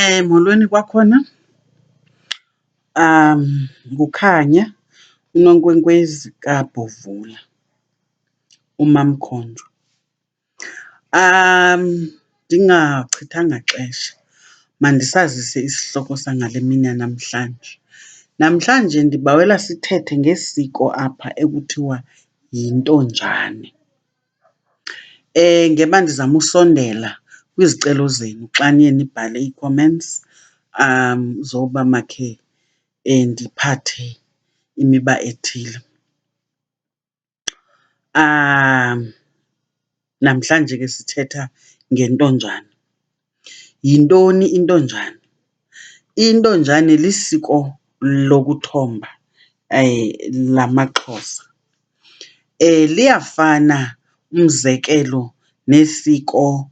Molweni kwakhona. Kukhanya unonkwenkwezi kaBhovula, uMamkhonjo. Ndingachithanga xesha, mandisazise isihloko sangale mini yanamhlanje. Namhlanje ndibawela sithethe ngesiko apha ekuthiwa yintonjane. Ngeba ndizama usondela kwizicelo zenu xa niye nibhale ii-comments zoba makhe ndiphathe imiba ethile. Namhlanje ke sithetha ngentonjane. Yintoni intonjane? Intonjane lisiko lokuthomba lamaXhosa. Liyafana umzekelo nesiko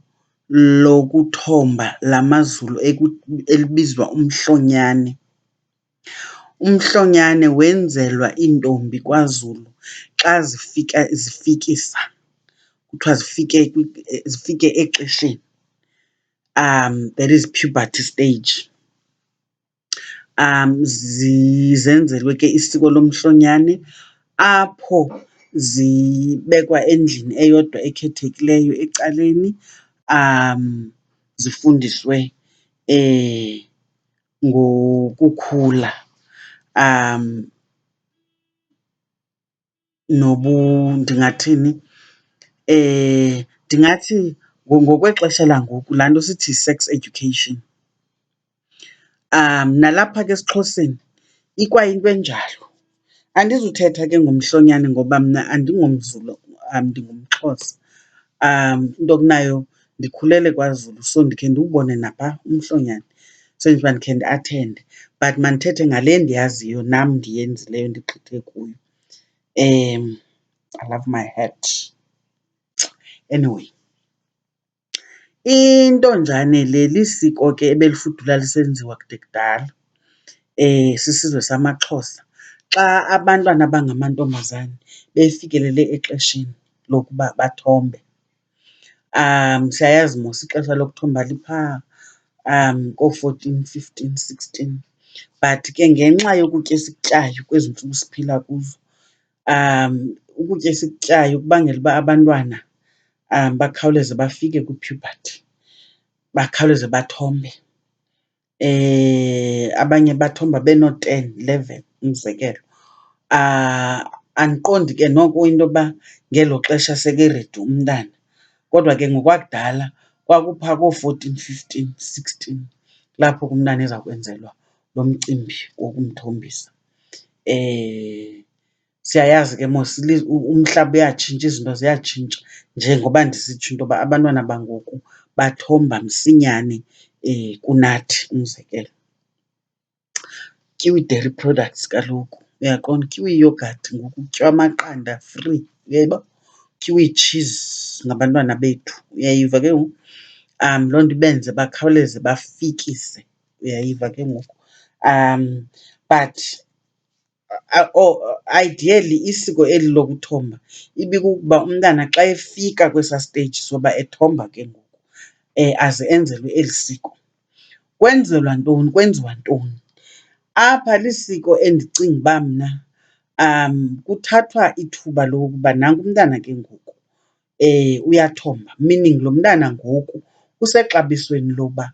lokuthomba lamaZulu elibizwa umhlonyane. Umhlonyane wenzelwa iintombi kwaZulu xa zifikisa, kuthiwa zifike exesheni. That is puberty stage. Zenzelwe ke isiko lomhlonyane apho zibekwa endlini eyodwa ekhethekileyo ecaleni, zifundiswe ngokukhula ndingathini, ndingathi ngokwexesha langoku laa nto sithi yi-sex education. Nalapha ke esiXhoseni ikwayinto enjalo. Andizuthetha ke ngomhlonyane ngoba mna andingomZulu, ndingumXhosa. Into kunayo ndikhulele kwaZulu, so ndikhe ndiwubone napha umhlonyane, so njengoba ndikhe ndiathende. But mandithethe ngale ndiyaziyo nam ndiyenzileyo ndigqithe kuyo. I love my hat. Anyway, intonjane le lisiko ke ebelifudula lisenziwa kude kudala sisizwe samaXhosa. Xa abantwana abangamantombazane befikelele exesheni lokuba bathombe. Siyayazi mos ixesha lokuthomba liphaa koo-14, 15, 16. But ke ngenxa yokutya esikutyayo kwezi ntsuku siphila kuzo, ukutya esikutyayo kubangela uba abantwana bakhawuleze bafike kwi-puberty, bakhawuleze bathombe. Abanye bathomba benoo-10, 11 umzekelo. Andiqondi ke noko into yoba ngelo xesha sekeredi umntana, kodwa ke ngokwakudala kwakuphaa koo-14, 15, 16 lapho ke umntana eza kwenzelwa lo mcimbi wokumthombisa. Siyayazi ke mos umhlaba uyatshintsha, izinto ziyatshintsha, njengoba ndisitsho into yoba abantwana bangoku bathomba msinyane kunathi, umzekelo. Kutyiwa ii-dairy products kaloku, uyaqonda, kutyiwa iiyogathi ngoku, kutyiwa amaqanda free, uyayibona? Kutyiwa iitshizi ngabantwana bethu, uyayiva ke ngoku? Loo nto ibenze bakhawuleze bafikise, uyayiva ke ngoku? But ideally isiko eli lokuthomba ibikukuba umntana xa efika kwesaa stage soba ethomba ke ngoku aze enzelwe eli siko. Kwenzelwa ntoni? Kwenziwa ntoni? Apha lisiko endicinga uba mna kuthathwa ithuba lokuba nanku umntana ke ngoku uyathomba, meaning lo mntana ngoku usexabisweni lokuba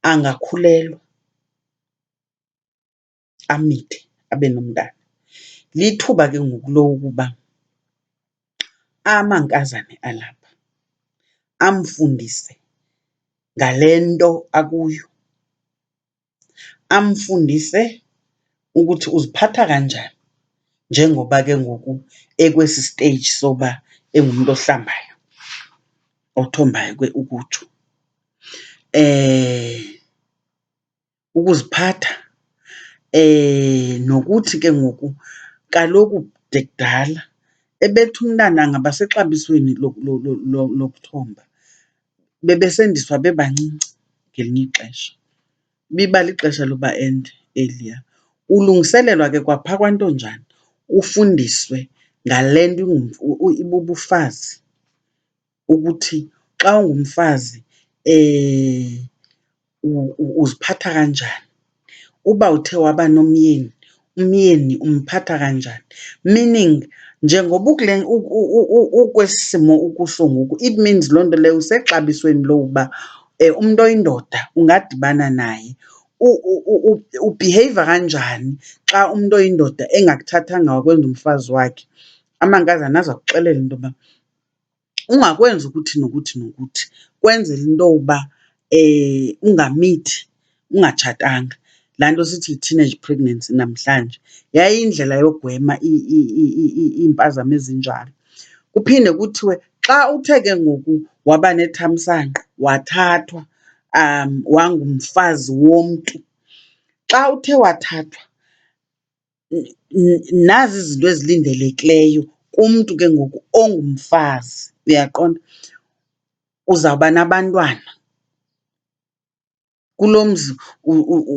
angakhulelwa, amithe abe nomntana. Lithuba ke ngoku lokuba amankazana alapha amfundise ngale nto akuyo, amfundise ukuthi uziphatha kanjani njengoba ke ngoku ekwesi stage soba engumntu ohlambayo, othombayo ke ukutsho. Ukuziphatha nokuthi ke ngoku kaloku kude kudala ebethi umntana angaba sexabisweni lokuthomba, bebesendiswa bebancinci ngelinye ixesha. Ibiba lixesha loba ende eliya. Ulungiselelwa ke kwaphaa kwantonjane, ufundiswe ngale nto ibubufazi, ukuthi xa ungumfazi uziphatha kanjani. Uba uthe waba nomyeni, umyeni umphatha kanjani. Meaning njengoba ukwesi simo ukuso ngoku, it means loo nto leyo usexabisweni lokuba umntu oyindoda ungadibana naye. Ubhiheyva kanjani xa umntu oyindoda engakuthathanga wakwenza umfazi wakhe. Amankazana aza kuxelela into yoba ungakwenzi ukuthi nokuthi nokuthi, kwenzela into yoba ungamithi ungatshatanga. Laa nto sithi yi-teenage pregnancy namhlanje yayiyindlela yogwema iimpazamo ezinjalo. Kuphinde kuthiwe xa uthe ke ngoku waba nethamsanqa, wathathwa, wangumfazi womntu. Xa uthe wathathwa, nazi izinto ezilindelekileyo kumntu ke ngoku ongumfazi, uyaqonda? Uzawuba nabantwana kulo mzi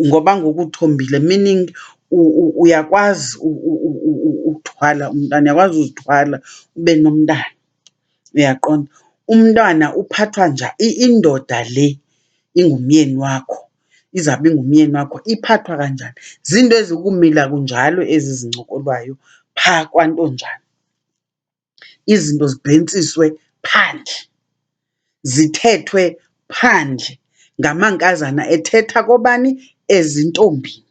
ngoba ngoku uthombile, meaning uyakwazi uthwala umntana, uyakwazi uzithwala ube nomntana, uyaqonda? Umntwana uphathwa indoda le ingumyeni wakho, izawube ingumyeni wakho, iphathwa kanjani. Ziinto ezikumila kunjalo ezi zincokolwayo phaa kwaNtonjane. Izinto zibhentsiswe phandle, zithethwe phandle ngamankazana ethetha kobani? Ezintombini.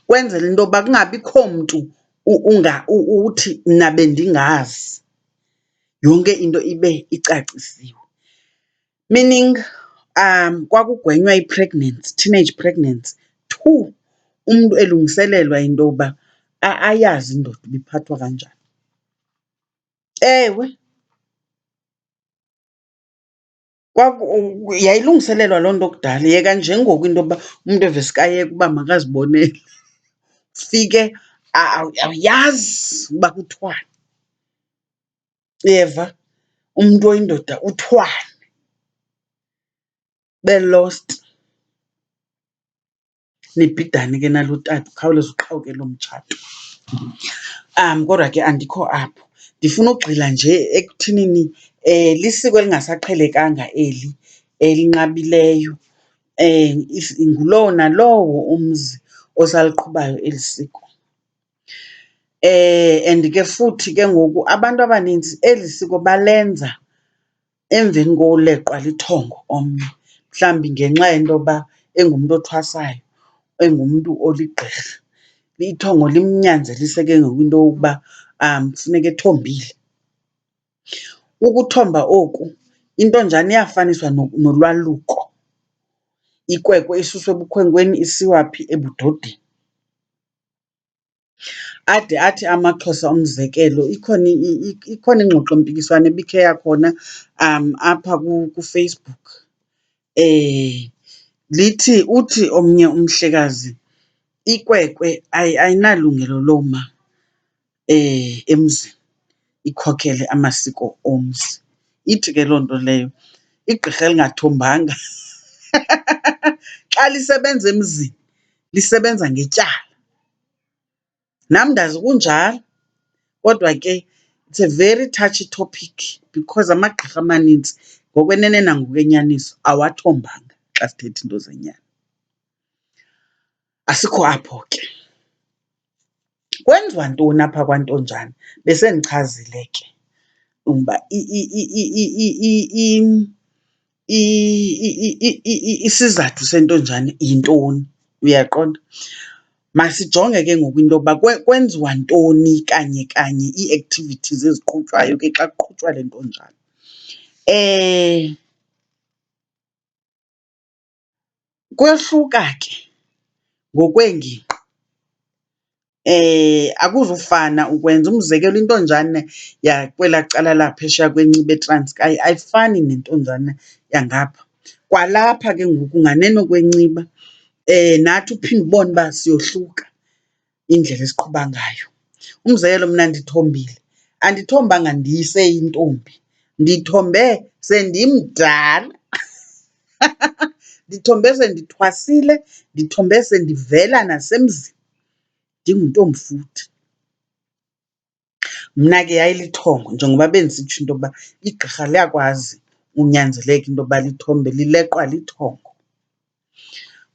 Kwenzela into yoba kungabikho mntu uthi mna bendingazi, yonke into ibe icacisiwe. Meaning kwakugwenywa i-pregnancy, teenage pregnancy, to umntu elungiselelwa into yoba ayazi indoda uba iphathwa kanjani. Ewe, yayilungiselelwa loo nto kudala. Yeka njengoku into yoba umntu eveske ayeke uba makazibonele, ufike awuyazi uba kuthiwani. Uyeva? Umntu oyindoda uthwani, be-lost. Nibhidane ke nalo tata, ukhawuleze uqhawuke loo mtshato. Kodwa ke andikho apho. Ndifuna ugxila nje ekuthinini lisiko elingasaqhelekanga eli elinqabileyo. Ngulowo nalowo umzi osaliqhubayo eli siko. And ke futhi ke ngoku abantu abanintsi eli siko balenza emveni koleqwa lithongo omnye, mhlawumbi ngenxa yento yoba engumntu othwasayo, engumntu oligqirha. Ithongo limnyanzelise ke ngoku into yokuba funeka ethombile. Ukuthomba oku, intonjane iyafaniswa nolwaluko. Ikwekwe isuswa ebukhwenkweni isiwa phi? Ebudodeni. Ade athi amaXhosa, umzekelo, ikhona ingxoxompikiswano ebikhe yakhona apha kuFacebook. Uthi omnye umhlekazi, ikwekwe ayinalungelo loma emzini ikhokele amasiko omzi. Ithi ke loo nto leyo igqirha elingathombanga xa lisebenza emzini lisebenza ngetyala. Nam ndazi kunjalo, kodwa ke it's a very touchy topic because amagqirha amanintsi ngokwenene nangokwenyaniso awathombanga xa sithetha into zenyani. Asikho apho ke. Kwenziwa ntoni apha kwaNtonjane? Besendichazile ke uba isizathu sentonjane yintoni, uyaqonda? Masijonge ke ngoku into yoba kwenziwa ntoni kanye kanye, ii-activities eziqhutywayo ke xa kuqhutywa le ntonjane. Kuyahluka ke ngokweengingqi. Akuzufana ukwenza umzekelo, intonjane yakwelaa cala laphesheya kweNciba eTranskei ayifani nentonjane yangapha. Kwalapha ke ngoku nganeno kweNciba nathi uphinde ubone uba siyohluka indlela esiqhuba ngayo. Umzekelo, mna ndithombile, andithombanga ndiseyintombi, ndithombe sendimdala. Ndithombe sendithwasile, ndithombe sendivela nasemzini, ndinguntombi futhi. Mna ke yayilithongo njengoba bendisitsho into yoba igqirha liyakwazi unyanzeleke into yoba lithombe lileqwa lithongo.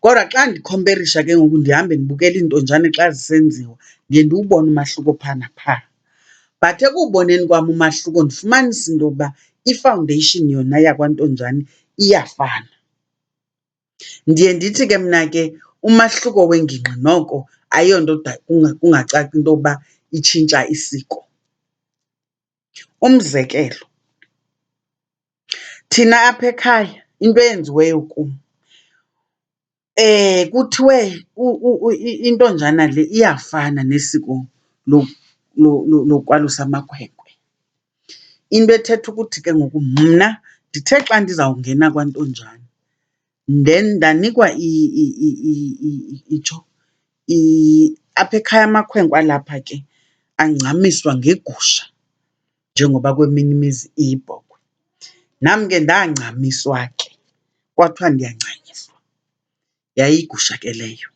Kodwa xa ndikhomperisha ke ngoku ndihambe ndibukela iintonjane xa zisenziwa ndiye ndiwubone umahluko phaa naphaa. But ekuwuboneni kwam umahluko ndifumanisa into yokuba i-foundation yona yakwaNtonjane iyafana. Ndiye ndithi ke mna ke umahluko wengingqi noko ayiyonto kungacaci into yokuba itshintsha isiko. Umzekelo, thina apha ekhaya into eyenziweyo kum, kuthiwe intonjana le iyafana nesiko lokwalusa amakhwenkwe. Into ethetha ukuthi ke ngoku mna ndithe xa ndizawungena kwaNtonjane then ndanikwa itsho apha ekhaya amakhwenkwe alapha ke angcamiswa ngegusha njengoba kweminye imizi iyibhokhwe. Nam ke ndangcamiswa ke kwathiwa ndiyancanyiswa, yayiyigusha ke leyo.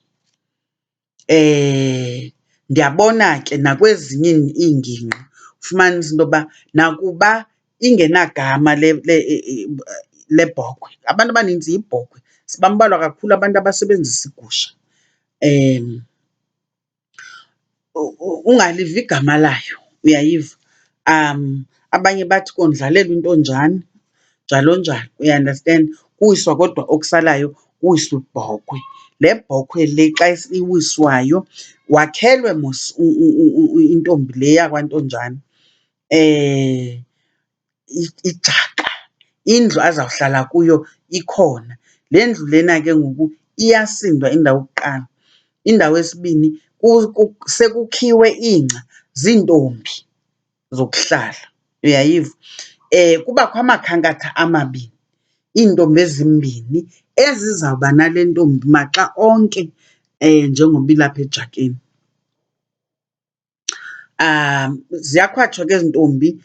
Ndiyabona ke nakwezinye iingingqi ufumanise into yoba nakuba ingenagama lebhokhwe, abantu abaninzi yibhokhwe, bambalwa kakhulu abantu abasebenzisa igusha. Ungaliva igama layo, uyayiva? Abanye bathi kondlalelwa intonjane, njalo njalo, uyaandastenda? Kuwiswa kodwa okusalayo kuwiswa ibhokhwe. Le bhokhwe le xa iwiswayo wakhelwe mos intombi le yakwaNtonjane ijaka, indlu azawuhlala kuyo ikhona. Le ndlu lena ke ngoku iyasindwa indawo yokuqala. Indawo yesibini sekukhiwe ingca ziintombi zokuhlala, uyayiva? Kubakho amakhankatha amabini, iintombi ezimbini ezizawuba nale ntombi maxa onke njengoba ilapha ejakeni. Ziyakhwatshwa ke ezi ntombi,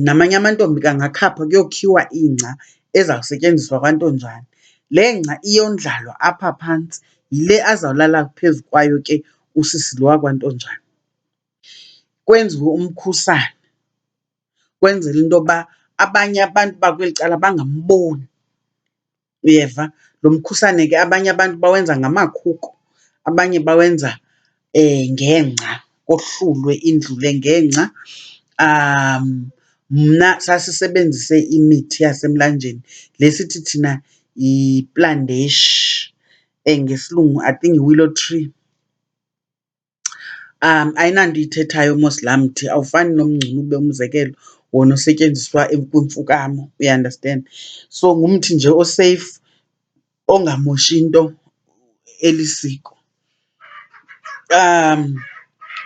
namanye amantombi ke angakhapha kuyokhiwa ingca ezawusetyenziswa kwaNtonjane. Le ngca iyondlalwa apha phantsi, yile azawulala phezu kwayo ke usisi lo wakwaNtonjane. Kwenziwe umkhusane kwenzela into yoba abanye abantu bakweli cala bangamboni, uyeva? Lo mkhusane ke abanye abantu bawenza ngamakhuko, abanye bawenza ngengca, kohlulwe indlu le ngengca. Mna sasisebenzise imithi yasemlanjeni, le sithi thina yiplandeshi, ngesilungu I think yi-willow tree. Ayinanto iyithethayo mos laa mthi, awufani nomngcunube umzekelo, wona osetyenziswa kwimfukamo, uyaandastenda? So ngumthi nje oseyifu, ongamoshi nto elisiko.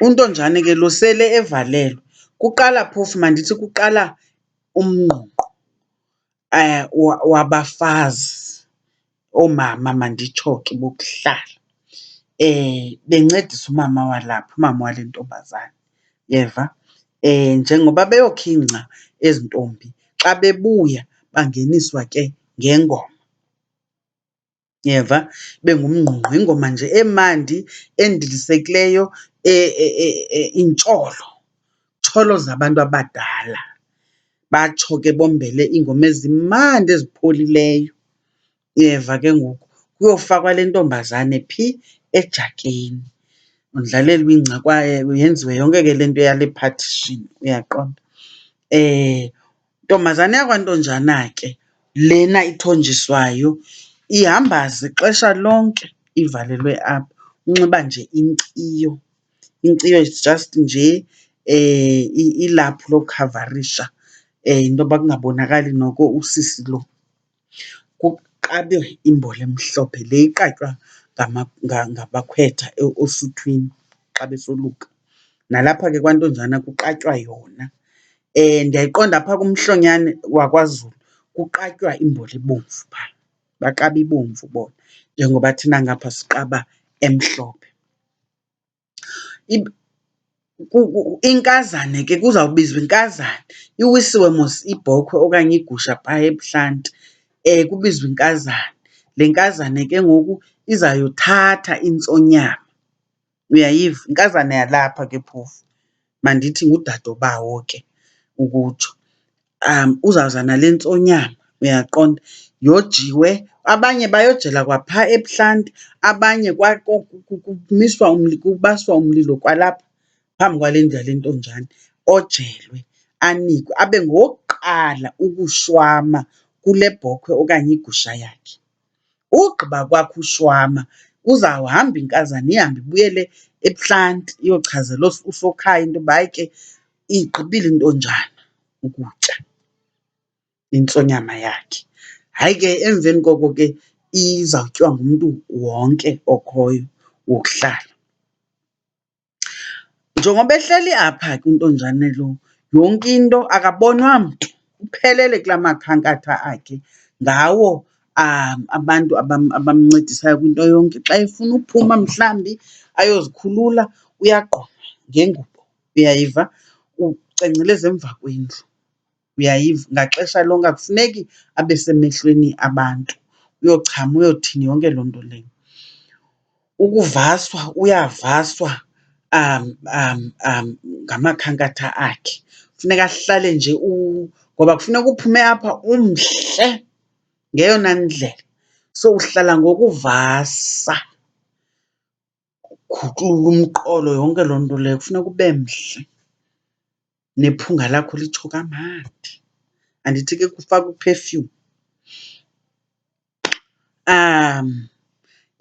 Untonjane ke lo sele evalelwe, kuqala phofu mandithi kuqala umngqungqo wabafazi, oomama manditsho ke bokuhlala. Bencedisa umama walapha, umama wale ntombazana, uyeva? Njengoba beyokha ingca ezi ntombi, xa bebuya bangeniswa ke ngengoma, uyeva? Bengumngqungqo, ingoma nje emandi endilisekileyo, intsholo, tsholo zabantu abadala. Batsho ke bombele iingoma ezimandi ezipholileyo, uyeva ke ngoku? Kuyofakwa le ntombazane phi? Ejakeni, kundlalelwe ingca kwaye yenziwe yonke ke le nto yale partition, uyaqonda? Ntombazane yakwaNtonjana ke lena ithonjiswayo ihamba zixesha lonke ivalelwe apha, unxiba nje inkciyo. Inkciyo is just nje ilaphu lokhavarisha into yoba kungabonakali noko usisi lo. Kuqabe imbola emhlophe le iqatywa ngabakhwetha osuthwini xa besoluka. Nalapha ke kwaNtonjana kuqatywa yona. Ndiyayiqonda apha kumhlonyane wakwaZulu kuqatywa imbola ebomvu phaa, baqabe ibomvu bona njengoba thina ngapha siqaba emhlophe. Inkazana ke kuzawubizwa inkazana, iwisiwe mos ibhokhwe okanye igusha phaa ebuhlanti, kubizwa inkazana. Le nkazana ke ngoku izayothatha intsonyama, uyayiva? Inkazana yalapha ke phofu, mandithi ngudadobawo ke ukutsho. Uzawuza nale ntsonyama uyaqonda, yojiwe. Abanye bayojela kwaphaa ebuhlanti, abanye kumiswa kubaswa umlilo kwalapha phambi kwale ndlu yale ntonjane, ojelwe, anikwe, abe ngowokuqala ukushwama kule bhokhwe okanye igusha yakhe. Ugqiba kwakhe ushwama, uzawuhamba inkazana ihambe ibuyele ebuhlanti iyochazela usokhaya into yoba hayi ke igqibile intonjana ukutya intsonyama yakhe. Hayi ke emveni koko ke izawutyiwa ngumntu wonke okhoyo wokuhlala. Njengoba ehleli apha ke untonjane lo, yonke into akabonwa mntu, uphelele kulaa makhankatha akhe. Ngawo abantu abamncedisayo kwinto yonke. Xa efuna uphuma mhlawumbi ayozikhulula uyagquma ngengubo, uyayiva, ucengceleza emva kwendlu, uyayiva. Ngaxesha lonke akufuneki abe semehlweni abantu, uyochama uyothini yonke loo nto leyo. Ukuvaswa, uyavaswa ngamakhankatha akhe. Funeka ahlale nje ngoba kufuneka uphume apha umhle ngeyona ndlela. So uhlala ngokuvasa, ukhukulula umqolo, yonke loo nto leyo, kufuneka ube mhle. Nephunga lakho litsho kamandi, andithi ke kufakwe i-perfume.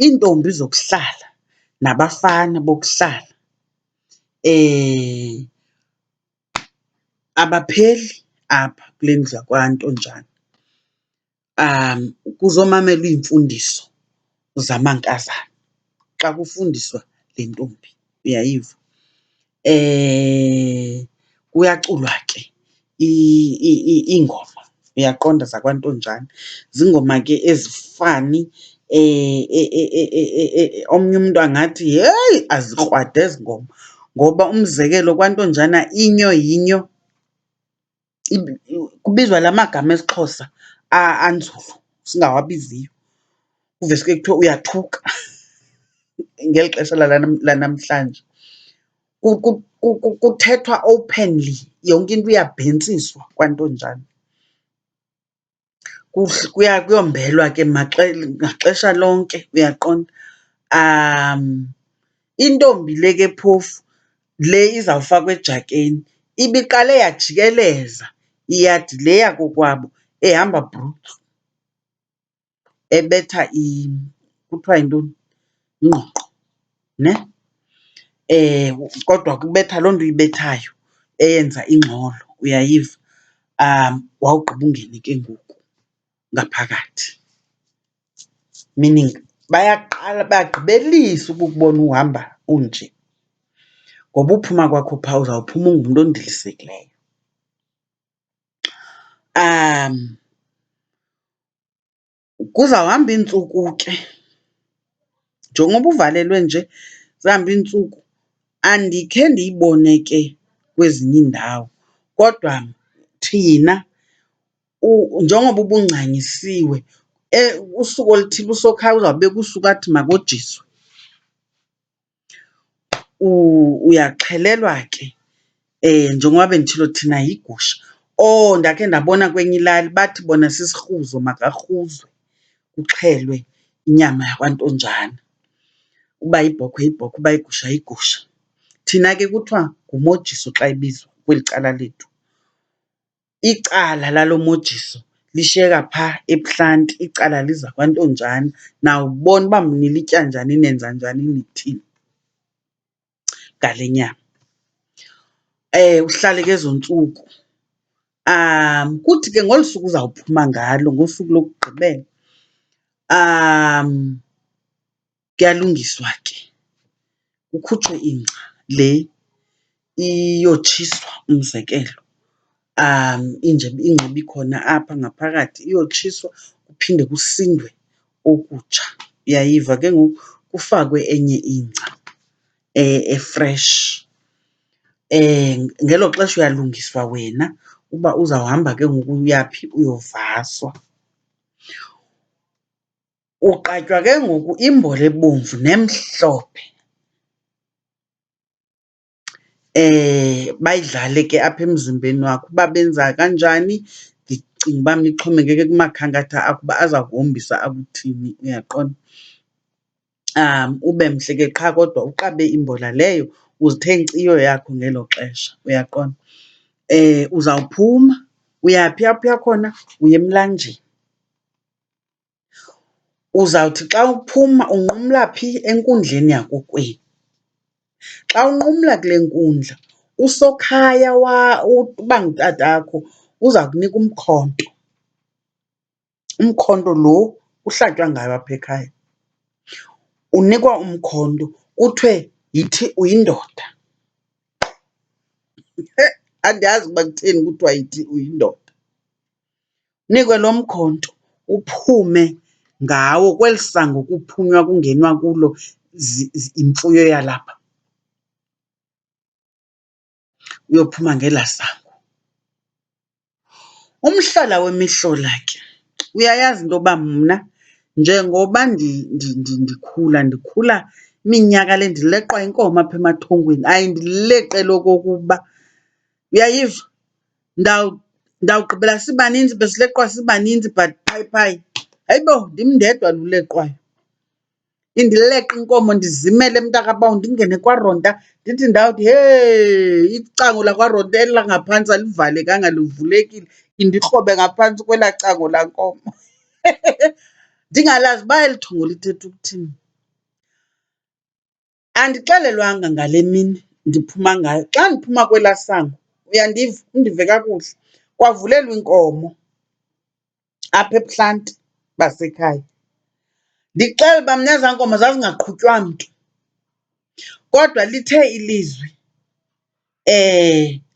Iintombi zokuhlala nabafana bokuhlala abapheli apha kule ndlu yakwantonjana. Kuzomamelwa iimfundiso zamankazana xa kufundiswa le ntombi, uyayiva. Kuyaculwa ke iingoma, uyaqonda, zakwantonjana. Ziingoma ke ezifani omnye umntu angathi, heyi, azikrwada ezi ngoma. Ngoba umzekelo kwantonjana inyo yinyo, kubizwa la magama esiXhosa anzulu singawabiziyo. Kuveske kuthiwe uyathuka ngeli xesha lanamhlanje. Kuthethwa openly, yonke into iyabhentsiswa kwantonjana. Kuyombelwa ke maxesha lonke, uyaqonda. Intombi le ke phofu, le izawufakwa ejakeni, ibiqale yajikeleza iyadi le yakokwabo ehamba bhrucu, ebetha kuthiwa yintoni? Ingqongqo, ne? Kodwa kubetha loo nto uyibethayo eyenza ingxolo, uyayiva. Wawugqiba ungene ke ngoku ngaphakathi, meaning bayagqibelisa ukukubona uhamba unje. Ngoba uphuma kwakho phaa uzawuphuma ungumntu ondilisekileyo. Kuzawuhamba iintsuku ke, njengoba uvalelwe nje, zihamba iintsuku. Andikhe ndiyibone ke kwezinye iindawo, kodwa thina njengoba ubungcanyisiwe, usuku oluthile usokhaya uzawubeka usuku athi makojiswe. Uyaxhelelwa ke, njengoba benditshilo thina yigusha. Ndakhe ndabona kwenye ilali bathi bona sisirhuzo, makarhuzwe, kuxhelwe inyama yakwantonjana. Uba yibhokhwe yibhokhwe, uba yigusha yigusha. Thina ke kuthiwa ngumojiso xa ibizwa kweli cala lethu. Icala lalo mojiso lishiyeka phaa ebuhlanti, icala liza kwantonjana. Nawubona uba nilitya njani, nenza njani, nithini ngale nyama. Uhlale ke ezo ntsuku. Kuthi ke ngolu suku uzawuphuma ngalo, ngosuku lokugqibela, kuyalungiswa ke, kukhutshwe ingca le iyotshiswa, umzekelo. Ingca ibikhona apha ngaphakathi iyotshiswa, kuphinde kusindwe okutsha. Uyayiva ke ngoku, kufakwe enye ingca efresh. Ngelo xesha uyalungiswa wena uba uzawuhamba ke ngoku uyaphi, uyovaswa. Uqatywa ke ngoku imbola ebomvu nemhlophe. Bayidlale ke apha emzimbeni wakho. Uba benza kanjani, ndicinga uba mna ixhomekeke kumakhankatha akho uba aza kuhombisa akuthini, uyaqonda. Ube mhle ke qha kodwa uqabe imbola leyo uzithe nkciyo yakho ngelo xesha, uyaqonda. Uzawuphuma, uyaphi apho uya khona? Uya emlanjeni. Uzawuthi xa uphuma unqumla phi? Enkundleni yakokwenu. Xa unqumla kule nkundla, usokhaya uba ngutatakho uza kunika umkhonto. Umkhonto lo uhlatywa ngayo apha ekhaya. Unikwa umkhonto kuthiwe yithi uyindoda. Andiyazi uba kutheni kuthiwa yithi uyindoda. Unikwe lo mkhonto uphume ngawo kweli sango kuphunywa kungenwa kulo imfuyo yalapha. Uyophuma ngelaa sango. Umhlola wemihlola ke, uyayazi into yoba mna njengoba ndikhula iminyaka le ndileqwa inkomo apha emathongweni, ayindileqeli okokuba, uyayiva, ndawugqibela sibaninzi, besileqwa sibaninzi but phayi, hayibo, ndim ndedwa luleqwayo. Indileqe inkomo ndizimele mntakabawo ndingene kwaRonta ndithi ndawuthi, heyi, icango lakwaRonta eli langaphantsi alivalekanga livulekile, indikrobe ngaphantsi kwelaa cango laa nkomo. Ndingalazi uba eli thongo lithetha ukuthini. Andixelelwanga ngale mini ndiphuma ngayo. Xa ndiphuma kwelaa sango, uyandiva, undive kakuhle, kwavulelwa inkomo apha ebuhlanti basekhaya. Ndikuxelela uba mna ezaa nkomo zazingaqhutywa mntu, kodwa lithe ilizwi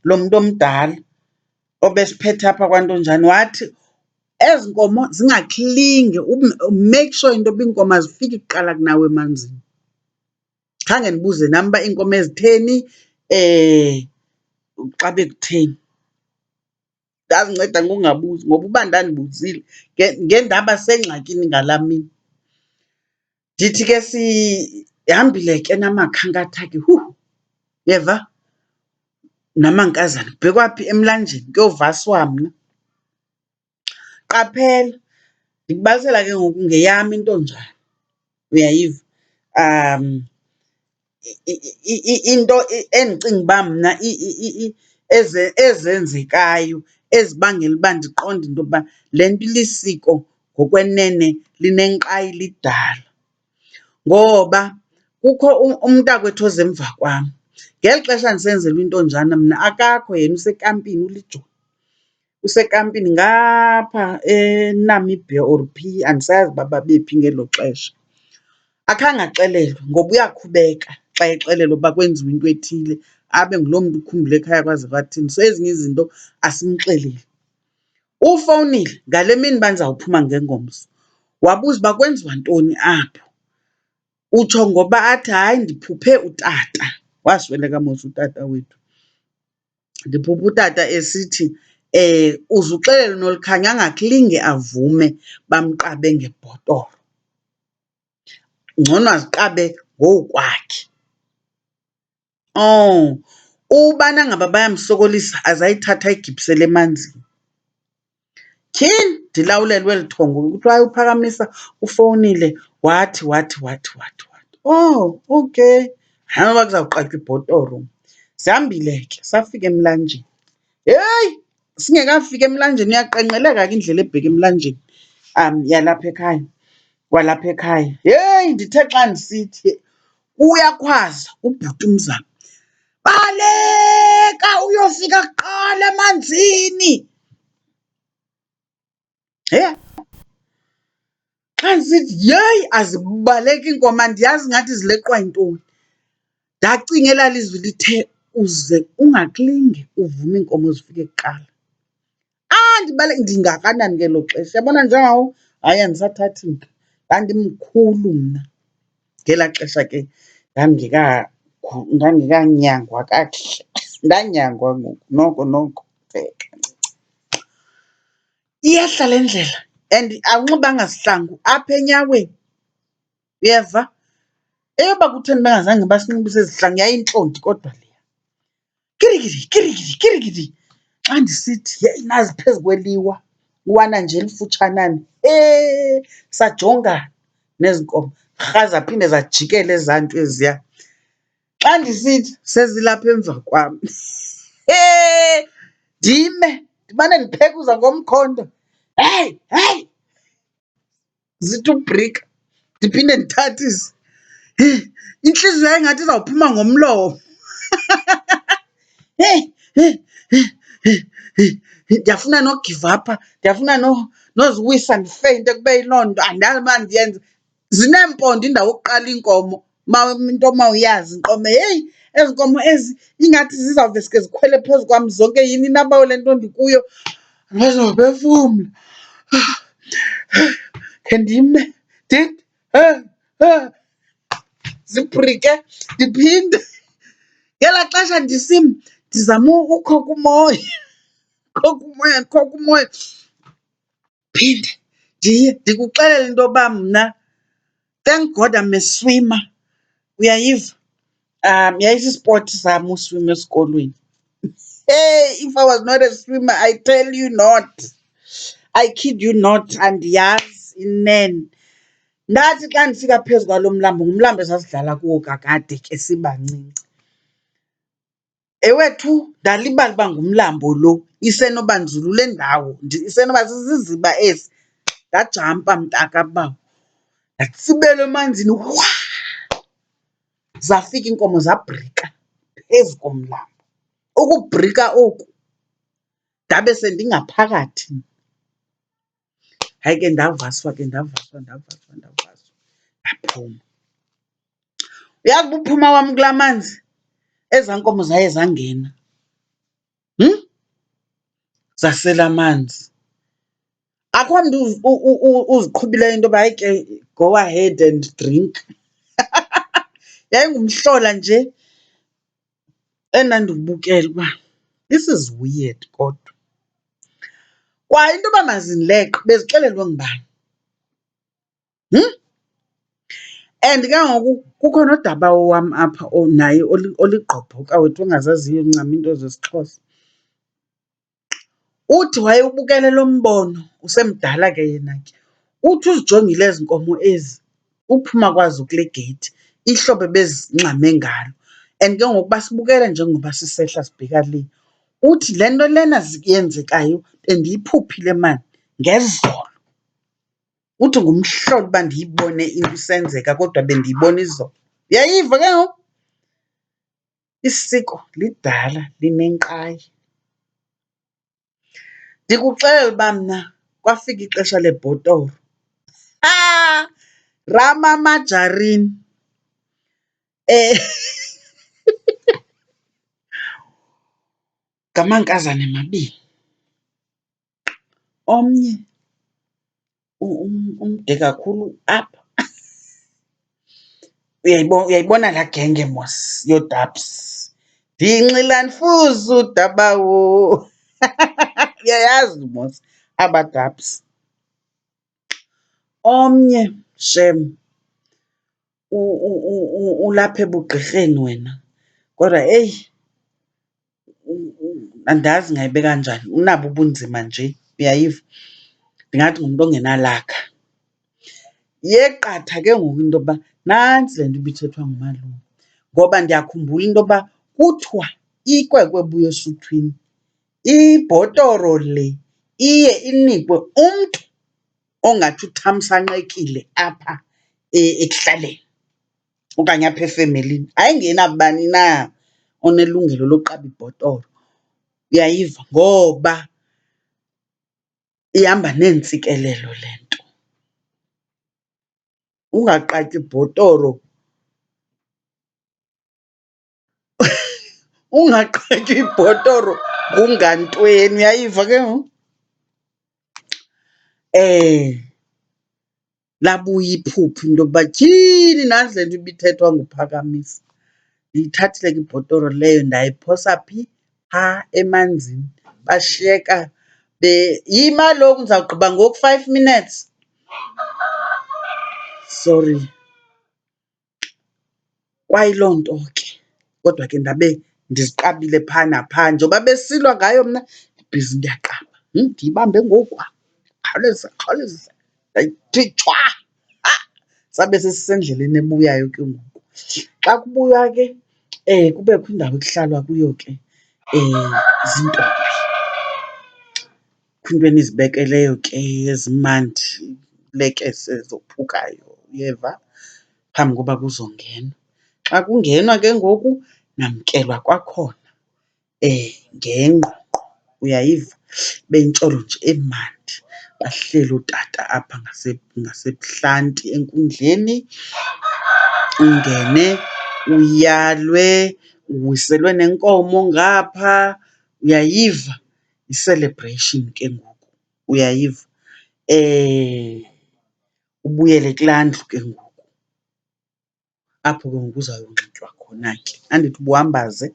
lo mntu omdala obesiphethe apha kwaNtonjane wathi ezi nkomo zingakhilingi, make sure into yoba iinkomo azifiki kuqala kunawe emanzini. Khange ndibuze nam uba iinkomo ezitheni xa bekutheni. Ndazinceda ngokungabuzi ngoba uba ndandibuzile ngendaba sengxakini ngalaa mini. Ndithi ke sihambile ke namakhankatha ke, uyeva, namankazana kubhekwa phi? Emlanjeni, kuyovaswa mna. Qaphela, ndikubalisela ke ngoku ngeyam intonjane, uyayiva. Into endicinga uba mna ezenzekayo ezibangela uba ndiqonde into yokuba le nto ilisiko ngokwenene linenkqayi lidala. Ngoba kukho umntakwethu oze emva kwam. Ngeli xesha ndisenzelwa intonjana mna akakho yena, usekampini, ulijoni. Usekampini ngapha eNamibia or phi, andisayazi uba babephi ngelo xesha. Akhange axelelwe ngoba uyakhubeka xa exelelwa uba kwenziwa into ethile, abe nguloo mntu ukhumbula ekhaya kwaze kwathini. So ezinye izinto asimxeleli. Ufowunile ngale mini uba ndizawuphuma ngengomso, wabuza uba kwenziwa ntoni apho. Utsho ngoba athi, hayi, ndiphuphe utata. Wasweleka mos utata wethu. Ndiphuphe utata esithi uze uxelele uNolukhanya angakulinge avume bamqabe ngebhotoro. Ngcono aziqabe ngokwakhe. Ubana ngaba bayamsokolisa azayithatha ayigibisele emanzini. Tyhini, ndilawulelwe eli thongo kuthiwa hayi uPhakamisa ufowunile wathi. Okay. Hayi noba kuzawuqatywa ibhotoro. Sihambile ke safika emlanjeni. Heyi, singekafiki emlanjeni uyaqenqgeleka ke indlela ebheka emlanjeni yalapha ekhaya, kwalapha ekhaya. Heyi, ndithe xa ndisithi uyakhwaza ubhuti umzala, baleka uyofika kuqala emanzini. Xa ndisithi yeyi, azibaleki iinkomo, andiyazi ngathi zileqwa yintoni. Ndacinga elaa lizwi lithe uze ungakulinge uvume iinkomo zifike kuqala. Ndingakanani ngelo xesha, yabona njengawo, hayi andisathathi mntu. Ndandimkhulu mna ngelaa xesha ke, ndandikanyangwa kakuhle. Ndanyangwa ngoku noko iyehla le ndlela and awunxibanga sihlangu apha enyaweni, uyeva. Eyoba kutheni bengazange basinxibisa ezi zihlangu yayintlonti kodwa leya. Kirikiri, kirikiri, kirikiri. Xa ndisithi yeyi, nazi phezu kweliwa. uwana nje elifutshanane, sajongana nezi nkomo, rha zaphinde zajikela ezaa nto eziya. Xa ndisithi sezilapha emva kwam, ndime ndimane ndiphekuza ngomkhondo, heyi heyi, zithi ubrika ndiphinde ndithathise. Intliziyo yayingathi izawuphuma ngomlomo. Heyi, heyi, heyi, heyi, heyi, ndiyafuna nogive apha, ndiyafuna noziwisa ndifeyinte kube yiloo nto, andazi uba ndiyenze. Zineempondo indawo yokuqala iinkomo, into mawuyazi Nqome. Heyi, ezi nkomo ezi ingathi zizawuveske zikhwele phezu kwam zonke, yini inabawo le nto ndikuyo, andizophefumla. Khe ndime ndithi zibrike ndiphinde. Ngelaa xesha ndisima ndizama ukhokha umoya, khokha umoya, ndikhokha umoya, phinde ndiye ndikuxelela into yoba mna, thank God I'm a swimmer. Uyayiva? Yayisispoti sam uswima esikolweni. Hey, if I was not a swimmer, I tell you not, I kid you not, andiyazi inene. Ndathi xa ndifika phezu kwalo mlambo, ngumlambo esasidlala kuwo kakade ke sibancinci. Ewethu ndalibala uba ngumlambo lo, isenoba nzulu le ndawo, isenoba sisiziba esi. Ndajampa mntakabawo, ndatsibela emanzini, zafika iinkomo zabrika phezu komlambo. Ukubrika oku ndabe sendingaphakathi. Hayi ke ndavaswa ke, ndavaswa, ndaphuma. Uyazi uba uphuma wam kulaa manzi, ezaa nkomo zaye zangena, zasela amanzi. Akho mntu uziqhubileyo into yoba hayi ke go ahead and drink. Yayingumhlola nje endandiwubukela uba this is weird kodwa. Kwa into yoba mazindileqe bezixelelwe ngubani? And ke ngoku kukho nodabawo wam apha naye oligqobhoka wethu ongazaziyo ncam iinto zesiXhosa. Uthi wayewubukele lo mbono, usemdala ke yena ke, uthi uzijongile ezi nkomo ezi, uphuma kwazo kule geyithi, ihlobo ebezingxame ngalo. And ke ngoku basibukele njengoba sisehla sibheka le. Uthi le nto lena yenzekayo bendiyiphuphile mani ngezolo. Uthi ngumhlolo uba ndiyibone into isenzeka kodwa bendiyibona izolo. Uyayiva ke ngoku? Isiko lidala, linenkqayi. Ndikuxelela uba mna kwafika ixesha lebhotoro. Ramamajarini. Ngamankazana mabini. Omnye umde kakhulu apha. Uyayibona laa genge mos yoodabs. Ndinxila ndifuze udabawo. Uyayazi mos aba dabs. Omnye shem ulapha ebugqirheni wena, kodwa eyi andazi ngayibeka njani, unabo ubunzima nje, uyayiva? Ndingathi ngumntu ongenalakha. Yeqatha ke ngoku into yoba nantsi le nto ibithethwa ngumalume, ngoba ndiyakhumbula into yoba kuthiwa ikwekwe ebuya esuthwini, ibhotoro le iye inikwe umntu ongathi uthamsanqekile apha ekuhlaleni okanye apha efemelini. Ayingenabani na onelungelo lokuqaba ibhotoro, uyayiva? Ngoba ihamba neentsikelelo le nto. Ungaqatywi ibhotoro, ungaqatywi ibhotoro ngungantweni, uyayiva ke ngoku? Labuya iphupha into yokuba tyhini nazi le nto ibithethwa nguPhakamisa. Ndiyithathile ke ibhotoro leyo ndayiphosa phi? Phaa emanzini. Bashiyeka yima kaloku ndizawugqiba ngoku 5 minutes. Sorry. Kwayiloo nto ke, kodwa ke ndabe ndiziqabile phaa naphaa. Njengoba besilwa ngayo mna ndibhizi ndiyaqaba, ndiyibambe ngokwa. khawuleza, khawuleza. Ndayithi chwa. Sabe sesisendleleni ebuyayo ke ngoku. Xa kubuywa ke kubekho indawo ekuhlalwa kuyo ke ziintombi. Kukho into enizibekeleyo ke ezimandi, ilekese zophukayo, uyeva, phambi koba kuzongenwa. Xa kungenwa ke ngoku namkelwa kwakhona ngengqoqo, uyayiva? Ibe yintsholo nje emandi. Bahleli ootata apha ngasebuhlanti enkundleni, ungene uyalwe, uwiselwe nenkomo ngapha, uyayiva? Yi-celebration ke ngoku, uyayiva? Ubuyele kulaa ndlu ke ngoku, apho ke ngoku uzawunxitywa khona ke. Andithi ubuhambaze,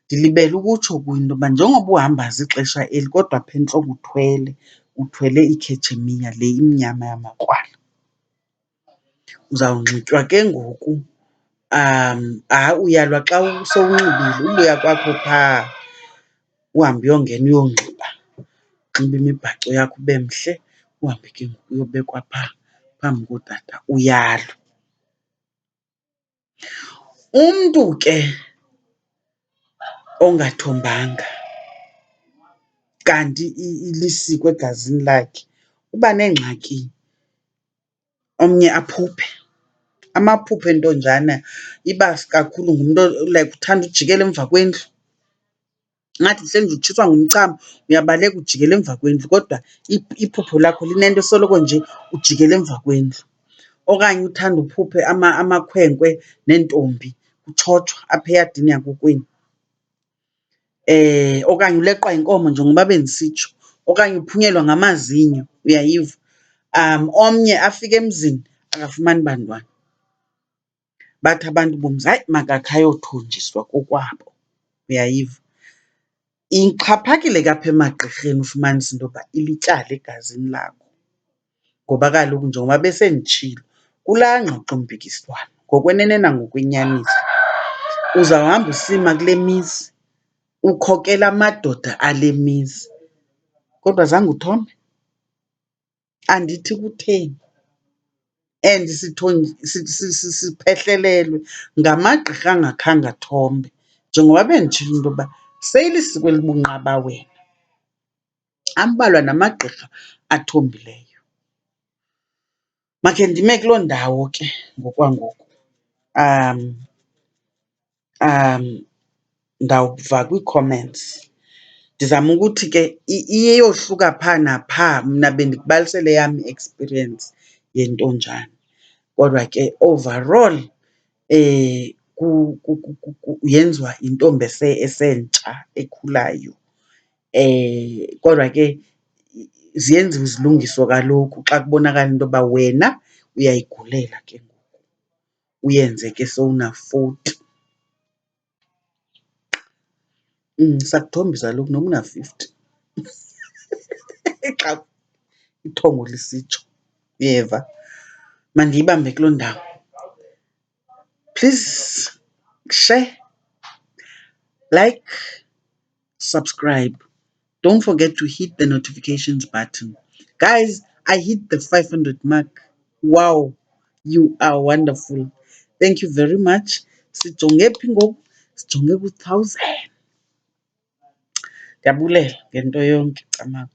ndilibele ukutsho kuyo into yoba njengoba uhambaza ixesha eli kodwa apha entloko uthwele ikhetshemiya le imnyama yamakrwala. Uzawunxitywa ke ngoku, uyalwa xa sowunxibile. Ubuya kwakho phaa uhambe uyongena uyonxiba, unxibe imibhaco yakho ube mhle, uhambe ke ngoku uyobekwa phaa phambi kootata uyalwe. Umntu ke ongathombanga kanti ilisiko egazini lakhe uba neengxaki, omnye aphuphe. Amaphupha entonjana iba kakhulu ngumntu like uthanda ujikela emva kwendlu. Ingathi mhlawumbi utshiswa ngumchamo, uyabaleka ujikela emva kwendlu kodwa iphupho lakho linento esoloko nje ujikela emva kwendlu. Okanye uthanda uphuphe amakhwenkwe neentombi kutshotshwa apha eyadini yakokwenu. Okanye uleqwa yinkomo njengoba bendisitsho, okanye uphunyelwa ngamazinyo, uyayiva? Omnye afike emzini akafumani bantwana. Bathi abantu bomzi, hayi makakhe ayothonjiswa kokwabo, uyayiva? Ixhaphakile ke apha emagqirheni ufumanise into yoba ilityala egazini lakho. Ngoba kaloku njengoba besenditshilo kulaa ngxoxompikiswano, ngokwenene nangokwenyaniso, uzawuhamba usima kule mizi, ukhokela amadoda ale mizi, kodwa zange uthombe? Andithi kutheni? And siphehlelelwe ngamagqirha angakhange athombe, njengoba benditshilo into yoba seyilisiko elibunqaba wena. Ambalwa namagqirha athombileyo. Makhe ndime kuloo ndawo ke ngokwangoku. Ndawuva kwii-comments, ndizama ukuthi ke iyohluka phaa naphaa. Mna bendikubalisele eyam i-experience yentonjana, kodwa ke overall yenziwa yintombi esentsha ekhulayo. Kodwa ke ziyenziwa izilungiso kaloku xa kubonakala into yoba wena uyayigulela ke ngoku, uyenze ke sowuna-40. Sakuthombisa kaloku noma una-50 xa ithongo lisitsho, uyeva? Mandiyibambe kuloo ndawo. Please share, like, subscribe. Don't forget to hit the notifications button. Guys, I hit the 500 mark. Wow, you are wonderful. Thank you very much. Sijonge phi ngoku? Sijonge ku-1,000. Ndiyabulela ngento yonke, camagu.